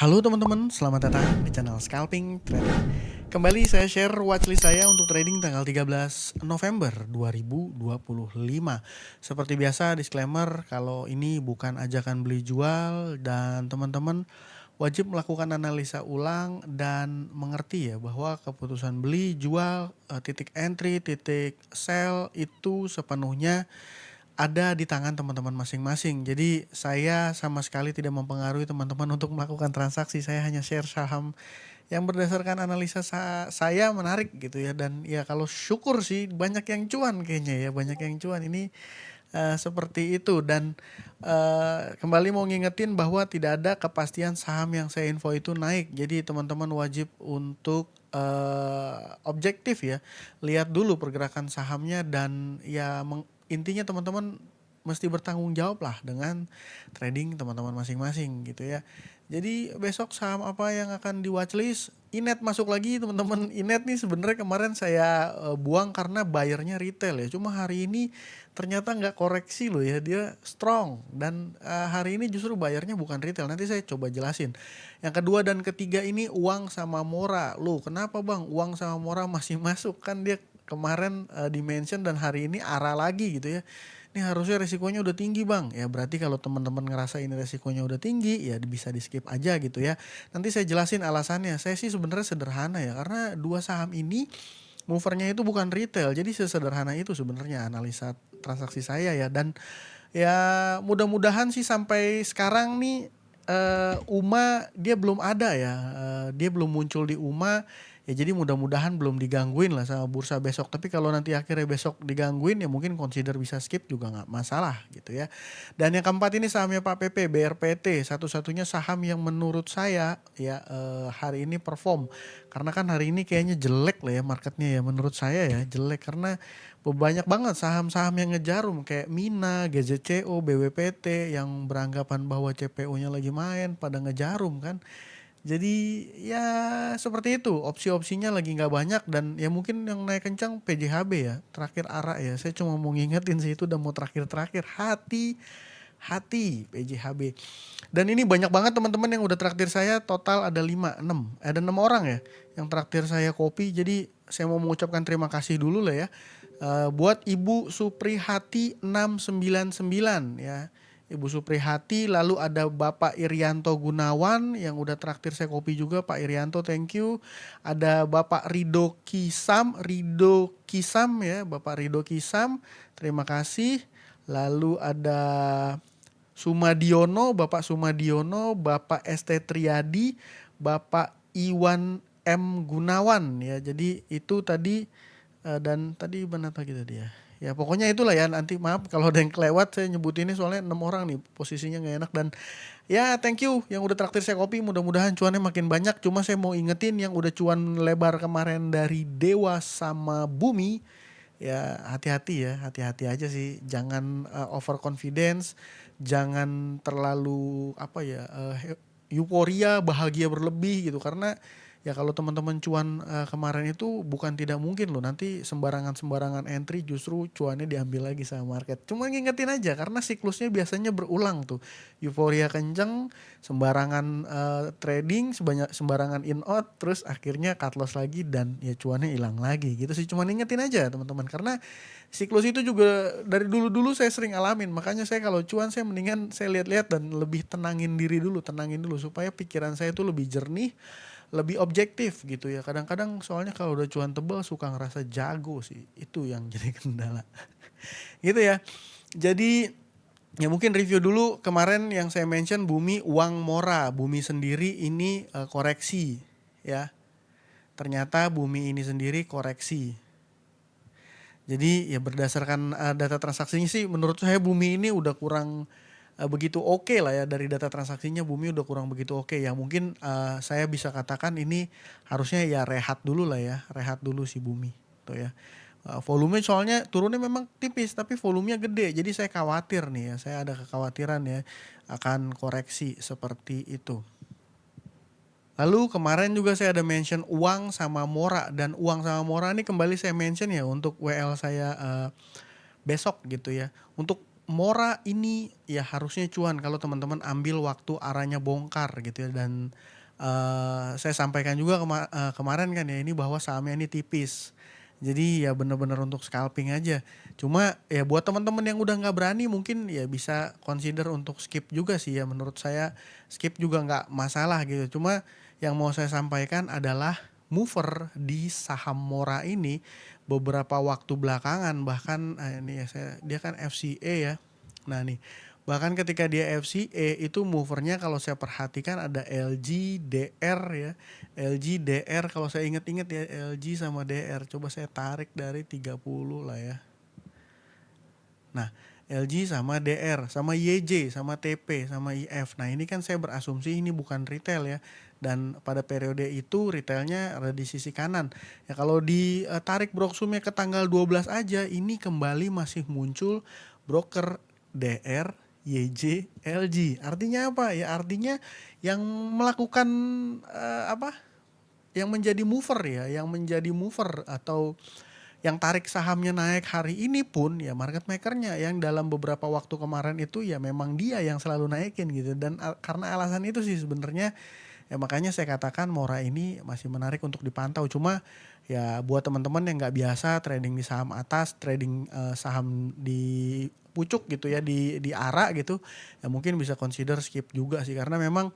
Halo teman-teman, selamat datang di channel Scalping Trading. Kembali saya share watchlist saya untuk trading tanggal 13 November 2025. Seperti biasa disclaimer kalau ini bukan ajakan beli jual dan teman-teman wajib melakukan analisa ulang dan mengerti ya bahwa keputusan beli jual, titik entry, titik sell itu sepenuhnya ada di tangan teman-teman masing-masing. Jadi saya sama sekali tidak mempengaruhi teman-teman untuk melakukan transaksi. Saya hanya share saham yang berdasarkan analisa saya menarik gitu ya. Dan ya kalau syukur sih banyak yang cuan kayaknya ya, banyak yang cuan ini seperti itu. Dan kembali mau ngingetin bahwa tidak ada kepastian saham yang saya info itu naik. Jadi teman-teman wajib untuk objektif ya, lihat dulu pergerakan sahamnya dan ya intinya teman-teman mesti bertanggung jawab lah dengan trading teman-teman masing-masing gitu ya. Jadi besok saham apa yang akan di watchlist? Inet masuk lagi teman-teman. Inet nih sebenarnya kemarin saya buang karena buyernya retail ya. Cuma hari ini ternyata nggak koreksi loh ya, dia strong dan hari ini justru buyernya bukan retail. Nanti saya coba jelasin. Yang kedua dan ketiga ini uang sama Mora. Loh kenapa bang uang sama Mora masih masuk? Kan dia kemarin dimention dan hari ini arah lagi gitu ya. Ini harusnya resikonya udah tinggi bang. Ya berarti kalau teman-teman ngerasa ini resikonya udah tinggi ya bisa di skip aja gitu ya. Nanti saya jelasin alasannya. Saya sih sebenarnya sederhana ya, karena dua saham ini movernya itu bukan retail. Jadi sesederhana itu sebenarnya analisa transaksi saya ya. Dan ya mudah-mudahan sih sampai sekarang nih UMA dia belum ada ya. Dia belum muncul di UMA. Ya jadi mudah-mudahan belum digangguin lah sama bursa besok. Tapi kalau nanti akhirnya besok digangguin ya mungkin consider bisa skip juga nggak masalah gitu ya. Dan yang keempat ini sahamnya Pak PP, BRPT. Satu-satunya saham yang menurut saya ya hari ini perform. Karena kan hari ini kayaknya jelek lah ya marketnya ya. Menurut saya ya jelek karena banyak banget saham-saham yang ngejarum kayak Mina, GZCO, BWPT yang beranggapan bahwa CPO-nya lagi main pada ngejarum kan. Jadi ya seperti itu, opsi-opsinya lagi nggak banyak dan ya mungkin yang naik kencang PJHB ya, terakhir ARA ya. Saya cuma mau ngingetin sih itu udah mau terakhir-terakhir, hati PJHB. Dan ini banyak banget teman-teman yang udah traktir saya, total ada 6 orang ya yang traktir saya kopi. Jadi saya mau mengucapkan terima kasih dulu lah ya. Buat Ibu Suprihati 699 ya. Ibu Suprihati, lalu ada Bapak Irianto Gunawan yang udah traktir saya kopi juga. Pak Irianto, thank you. Ada Bapak Rido Kisam ya, Bapak Rido Kisam, terima kasih. Lalu ada Sumadiono, Bapak Sumadiono, Bapak ST Triadi, Bapak Iwan M Gunawan ya. Jadi itu tadi dan tadi mana lagi tadi ya. Ya pokoknya itulah ya, nanti maaf kalau ada yang kelewat saya nyebutinnya soalnya 6 orang nih, posisinya gak enak. Dan ya thank you yang udah traktir saya kopi, mudah-mudahan cuannya makin banyak. Cuma saya mau ingetin yang udah cuan lebar kemarin dari Dewa sama Bumi, ya hati-hati ya, hati-hati aja sih. Jangan over confidence, jangan terlalu apa ya, euforia, bahagia berlebih gitu. Karena ya kalau teman-teman cuan kemarin itu bukan tidak mungkin loh nanti sembarangan entry justru cuannya diambil lagi sama market. Cuma ngingetin aja karena siklusnya biasanya berulang tuh. Euforia kenceng, sembarangan trading, sembarangan in out, terus akhirnya cut loss lagi dan ya cuannya hilang lagi gitu sih. Cuma ngingetin aja teman-teman karena siklus itu juga dari dulu-dulu saya sering alamin. Makanya saya kalau cuan saya mendingan saya lihat-lihat dan lebih tenangin diri dulu, tenangin dulu supaya pikiran saya itu lebih jernih, lebih objektif gitu ya. Kadang-kadang soalnya kalau udah cuan tebal suka ngerasa jago sih. Itu yang jadi kendala. Gitu ya. Jadi ya mungkin review dulu kemarin yang saya mention Bumi Uang Mora. Bumi sendiri ini koreksi ya. Ternyata Bumi ini sendiri koreksi. Jadi ya berdasarkan data transaksinya sih menurut saya Bumi ini udah kurang begitu oke lah ya. Dari data transaksinya Bumi udah kurang begitu oke ya. Mungkin saya bisa katakan ini harusnya ya rehat dulu lah ya, rehat dulu si Bumi tuh ya. Volume soalnya turunnya memang tipis tapi volumenya gede, jadi saya khawatir nih ya, saya ada kekhawatiran ya akan koreksi seperti itu. Lalu kemarin juga saya ada mention uang sama Mora, dan uang sama Mora ini kembali saya mention ya untuk WL saya besok gitu ya. Untuk Mora ini ya harusnya cuan kalau teman-teman ambil waktu arahnya bongkar gitu ya, dan saya sampaikan juga kemarin kan ya ini bahwa sahamnya ini tipis. Jadi ya bener-bener untuk scalping aja. Cuma ya buat teman-teman yang udah nggak berani mungkin ya bisa consider untuk skip juga sih ya, menurut saya skip juga nggak masalah gitu. Cuma yang mau saya sampaikan adalah mover di saham Mora ini beberapa waktu belakangan, bahkan ini ya dia kan FCA ya. Nah nih, bahkan ketika dia FCA itu movernya kalau saya perhatikan ada LG, DR ya. LG, DR kalau saya inget-inget ya, LG sama DR. Coba saya tarik dari 30 lah ya. Nah, LG sama DR, sama YJ, sama TP, sama IF. Nah ini kan saya berasumsi ini bukan retail ya. Dan pada periode itu retailnya ada di sisi kanan. Ya kalau ditarik broksumnya ke tanggal 12 aja, ini kembali masih muncul broker DR, YJ, LG. Artinya apa? Ya artinya yang melakukan apa? Yang menjadi mover ya, yang menjadi mover atau yang tarik sahamnya naik hari ini pun ya market makernya, yang dalam beberapa waktu kemarin itu ya memang dia yang selalu naikin gitu. Dan karena alasan itu sih sebenarnya ya makanya saya katakan Mora ini masih menarik untuk dipantau. Cuma ya buat teman-teman yang nggak biasa trading di saham atas, trading saham di pucuk gitu ya, di ARA gitu, ya mungkin bisa consider skip juga sih, karena memang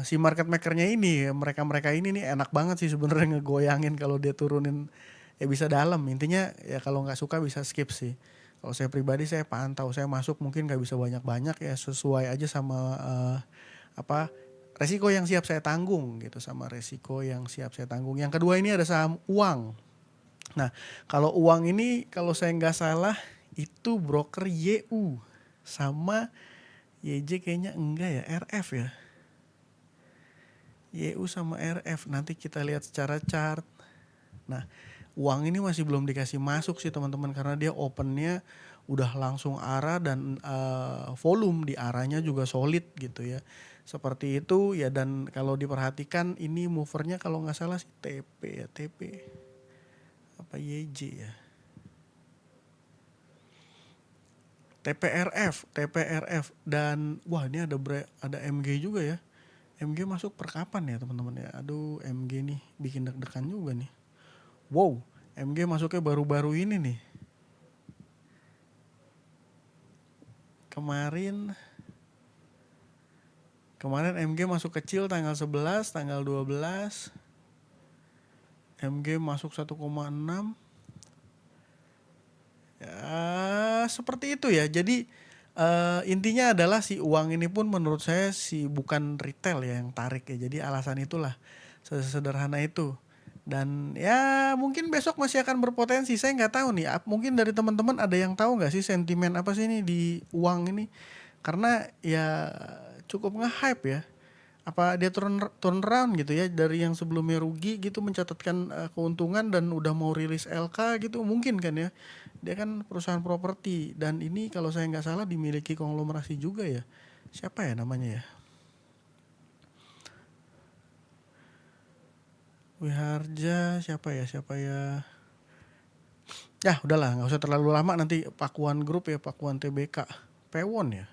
si market makernya ini, mereka ini nih enak banget sih sebenarnya ngegoyangin. Kalau dia turunin ya bisa dalam, intinya ya kalau nggak suka bisa skip sih. Kalau saya pribadi saya pantau, saya masuk mungkin nggak bisa banyak-banyak ya, sesuai aja sama apa resiko yang siap saya tanggung gitu, sama resiko yang siap saya tanggung. Yang kedua ini ada saham uang. Nah kalau uang ini kalau saya nggak salah itu broker YU sama YJ, kayaknya enggak ya, RF ya. YU sama RF, nanti kita lihat secara chart. Nah uang ini masih belum dikasih masuk sih teman-teman, karena dia opennya udah langsung arah, dan volume di arahnya juga solid gitu ya, seperti itu ya. Dan kalau diperhatikan ini movernya kalau nggak salah sih TP ya, TP apa YJ ya, TPRF, TPRF. Dan wah ini ada MG juga ya. MG masuk per kapan ya teman-teman ya, aduh MG nih bikin deg-degan juga nih. Wow, MG masuknya baru-baru ini nih. Kemarin MG masuk kecil tanggal 11, tanggal 12. MG masuk 1,6. Ya, seperti itu ya. Jadi intinya adalah si uang ini pun menurut saya si bukan retail ya yang tarik ya. Jadi alasan itulah, sesederhana itu. Dan ya mungkin besok masih akan berpotensi. Saya nggak tahu nih. Mungkin dari teman-teman ada yang tahu nggak sih sentimen apa sih ini di uang ini? Karena ya cukup nge-hype ya. Apa dia turn around gitu ya, dari yang sebelumnya rugi gitu mencatatkan keuntungan dan udah mau rilis LK gitu, mungkin kan ya. Dia kan perusahaan properti, dan ini kalau saya nggak salah dimiliki konglomerasi juga ya. Siapa ya namanya ya? Wiharja, siapa ya? Ya udahlah, nggak usah terlalu lama, nanti Pakuan Group ya, Pakuan TBK, Pewon ya.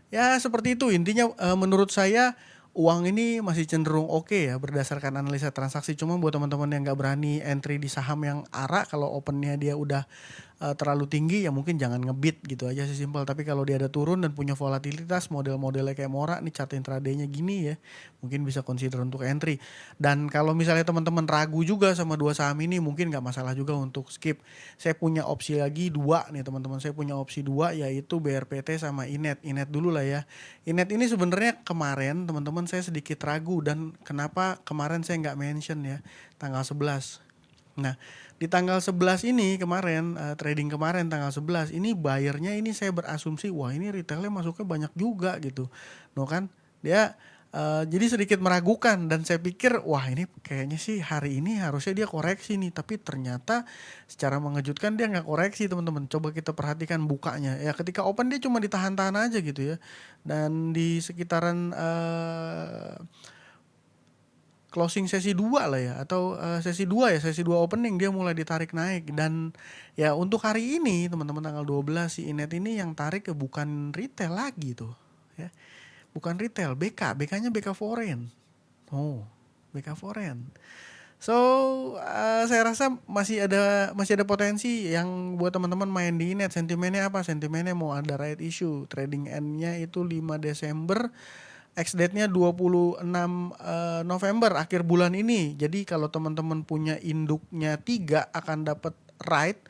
Ya seperti itu intinya, menurut saya uang ini masih cenderung oke ya berdasarkan analisa transaksi. Cuma buat teman-teman yang nggak berani entry di saham yang ARA, kalau opennya dia udah terlalu tinggi ya mungkin jangan ngebit gitu aja sih, simpel. Tapi kalau dia ada turun dan punya volatilitas model-modelnya kayak Mora nih, chart intraday-nya gini ya, mungkin bisa consider untuk entry. Dan kalau misalnya teman-teman ragu juga sama dua saham ini, mungkin nggak masalah juga untuk skip. Saya punya opsi lagi dua nih teman-teman, saya punya opsi dua, yaitu BRPT sama Inet. Inet dulu lah ya. Inet ini sebenarnya kemarin teman-teman saya sedikit ragu, dan kenapa kemarin saya nggak mention ya tanggal 11. Nah di tanggal 11 ini kemarin, trading kemarin tanggal 11 ini buyernya ini saya berasumsi wah ini retailnya masuknya banyak juga gitu. No kan dia jadi sedikit meragukan, dan saya pikir wah ini kayaknya sih hari ini harusnya dia koreksi nih, tapi ternyata secara mengejutkan dia nggak koreksi teman-teman. Coba kita perhatikan bukanya ya, ketika open dia cuma ditahan-tahan aja gitu ya, dan di sekitaran closing sesi 2 lah ya, atau sesi 2 ya, sesi 2 opening dia mulai ditarik naik. Dan ya untuk hari ini teman-teman tanggal 12 si Inet ini yang tarik bukan retail lagi tuh ya, bukan retail, BK-nya BK Foreign. BK Foreign. So saya rasa masih ada potensi yang buat teman-teman main di Inet. Sentimennya apa? Sentimennya mau ada right issue, trading end-nya itu 5 Desember, X-date-nya 26 November, akhir bulan ini. Jadi kalau teman-teman punya induknya 3 akan dapat right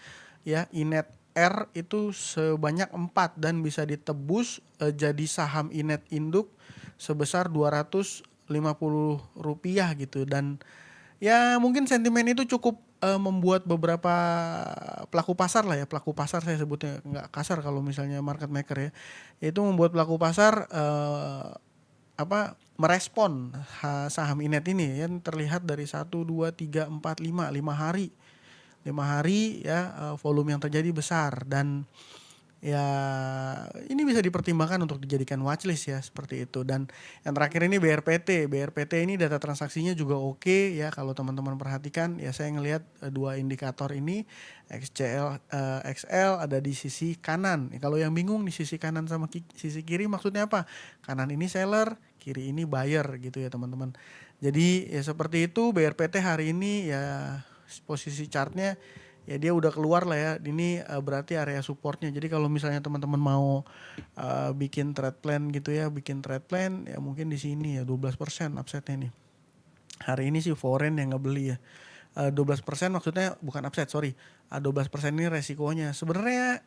ya, Inet R itu sebanyak 4 dan bisa ditebus jadi saham Inet induk sebesar Rp250 gitu. Dan ya mungkin sentimen itu cukup membuat beberapa pelaku pasar lah ya, pelaku pasar saya sebutnya, nggak kasar kalau misalnya market maker ya, itu membuat pelaku pasar merespon saham Inet ini yang terlihat dari 1, 2, 3, 4, 5 hari ya, volume yang terjadi besar. Dan ya ini bisa dipertimbangkan untuk dijadikan watchlist ya, seperti itu. Dan yang terakhir ini BRPT ini data transaksinya juga oke ya, kalau teman-teman perhatikan ya. Saya ngelihat 2 indikator ini XL ada di sisi kanan. Kalau yang bingung di sisi kanan sama sisi kiri maksudnya apa, kanan ini seller, kiri ini buyer gitu ya teman-teman. Jadi ya seperti itu. BRPT hari ini ya posisi chartnya ya dia udah keluar lah ya, ini berarti area supportnya. Jadi kalau misalnya teman-teman mau bikin trade plan gitu ya, ya mungkin di sini ya 12% upside-nya nih. Hari ini sih foreign yang ngebeli ya. 12% maksudnya bukan upside, sorry. 12% ini resikonya. Sebenarnya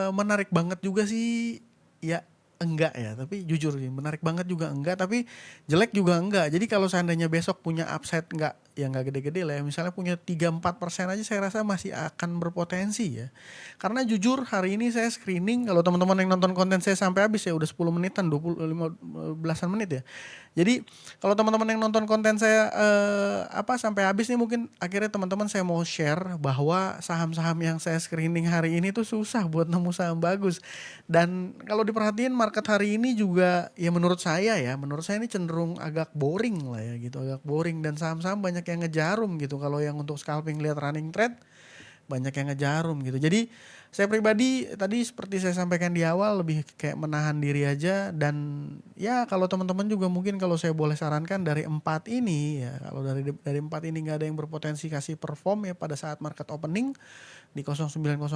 menarik banget juga sih ya, enggak ya, tapi jujur sih menarik banget juga enggak, tapi jelek juga enggak. Jadi kalau seandainya besok punya upside enggak gede-gede lah ya, misalnya punya 3-4% aja, saya rasa masih akan berpotensi ya. Karena jujur hari ini saya screening, kalau teman-teman yang nonton konten saya sampai habis ya, udah 10 menitan, 15 menit ya. Jadi kalau teman-teman yang nonton konten saya sampai habis nih, mungkin akhirnya teman-teman saya mau share bahwa saham-saham yang saya screening hari ini tuh susah buat nemu saham bagus. Dan kalau diperhatiin market hari ini juga ya menurut saya ini cenderung agak boring lah ya gitu, agak boring. Dan saham-saham banyak yang ngejarum gitu. Kalau yang untuk scalping lihat running trade banyak yang ngejarum gitu. Jadi saya pribadi tadi seperti saya sampaikan di awal, lebih kayak menahan diri aja. Dan ya kalau teman-teman juga mungkin kalau saya boleh sarankan dari 4 ini ya, kalau dari 4 ini nggak ada yang berpotensi kasih perform ya pada saat market opening di 0900,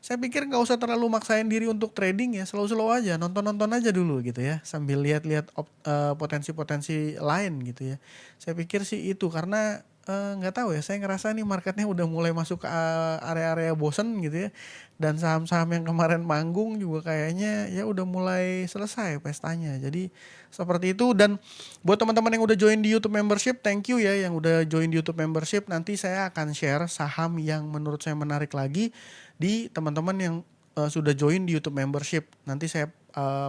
saya pikir nggak usah terlalu maksain diri untuk trading ya, slow aja, nonton aja dulu gitu ya, sambil lihat-lihat potensi-potensi lain gitu ya. Saya pikir sih itu, karena nggak tahu ya, saya ngerasa nih marketnya udah mulai masuk ke area-area bosen gitu ya. Dan saham-saham yang kemarin manggung juga kayaknya ya udah mulai selesai pestanya. Jadi seperti itu. Dan buat teman-teman yang udah join di YouTube membership, thank you ya yang udah join di YouTube membership. Nanti saya akan share saham yang menurut saya menarik lagi di teman-teman yang sudah join di YouTube membership. Nanti saya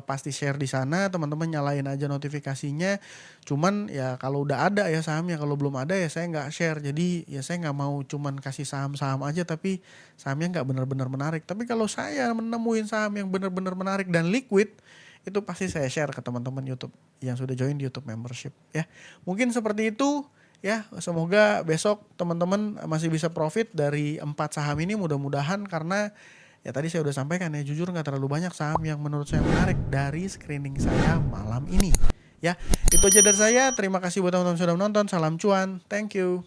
pasti share di sana, teman-teman nyalain aja notifikasinya. Cuman ya kalau udah ada ya sahamnya, kalau belum ada ya saya nggak share. Jadi ya saya nggak mau cuman kasih saham-saham aja tapi sahamnya nggak benar-benar menarik. Tapi kalau saya menemuin saham yang benar-benar menarik dan liquid, itu pasti saya share ke teman-teman YouTube yang sudah join di YouTube membership ya. Mungkin seperti itu ya. Semoga besok teman-teman masih bisa profit dari 4 saham ini, mudah-mudahan. Karena ya tadi saya udah sampaikan ya, jujur nggak terlalu banyak saham yang menurut saya menarik dari screening saya malam ini ya. Itu aja dari saya, terima kasih buat teman-teman sudah menonton, salam cuan, thank you.